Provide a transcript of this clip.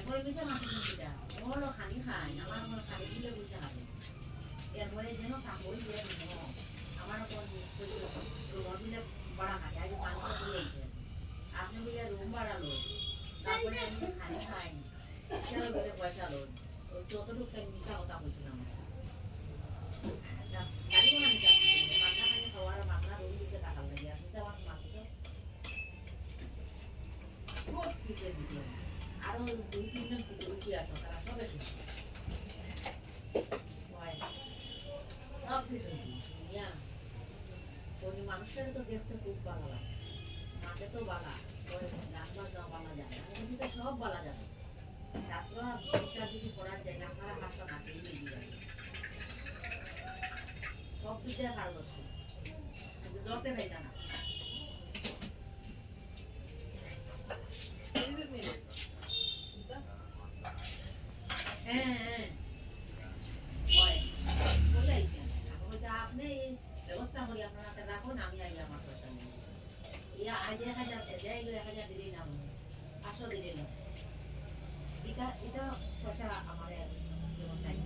এরপরে মিশে মাছ কিনতে ওগুলো খালি খাই আমার মনে খালি দিলে বুঝতে হবে এরপরে যেন কাপড় দিয়ে আমার রুম দিলে বাড়া খাটে আগে পানিটা দিয়েছে আপনি বিলে রুম বাড়ালো তারপরে আমি খালি খাইনি সেও বিলে পয়সা লো যতটুকু মিশা কথা বলছিলাম গাড়ি মানে মাথা মানে খাওয়ার মাথা রুম দিছে টাকা লাগে আর মিশা আমার মাথা খুব পিছিয়ে দিছে আরো 2-3 জন সিকিউরিটি আসো তারা সবে সব কিছু ইয়া ওই মানুষটার তো দেখতে খুব ভালো লাগে মাকে তো বালা ওই রান্নার দাও বালা যায় আমি তো সব বালা যাবে শাস্ত্র বিচার যদি করার যায় না আমার হাতটা মাকে দিয়ে যাবে সব কিছু ভালো করছে ধরতে পাই না হ্যাঁ আপনি ব্যবস্থা করি আপনার হাতে রাখুন আমি আই আমার পয়সা নেই ইয়া আজ 1000 সে যাইলো 1000 দিলেই না 500 দিলেই না এটা পয়সা আমার যেমন টাইম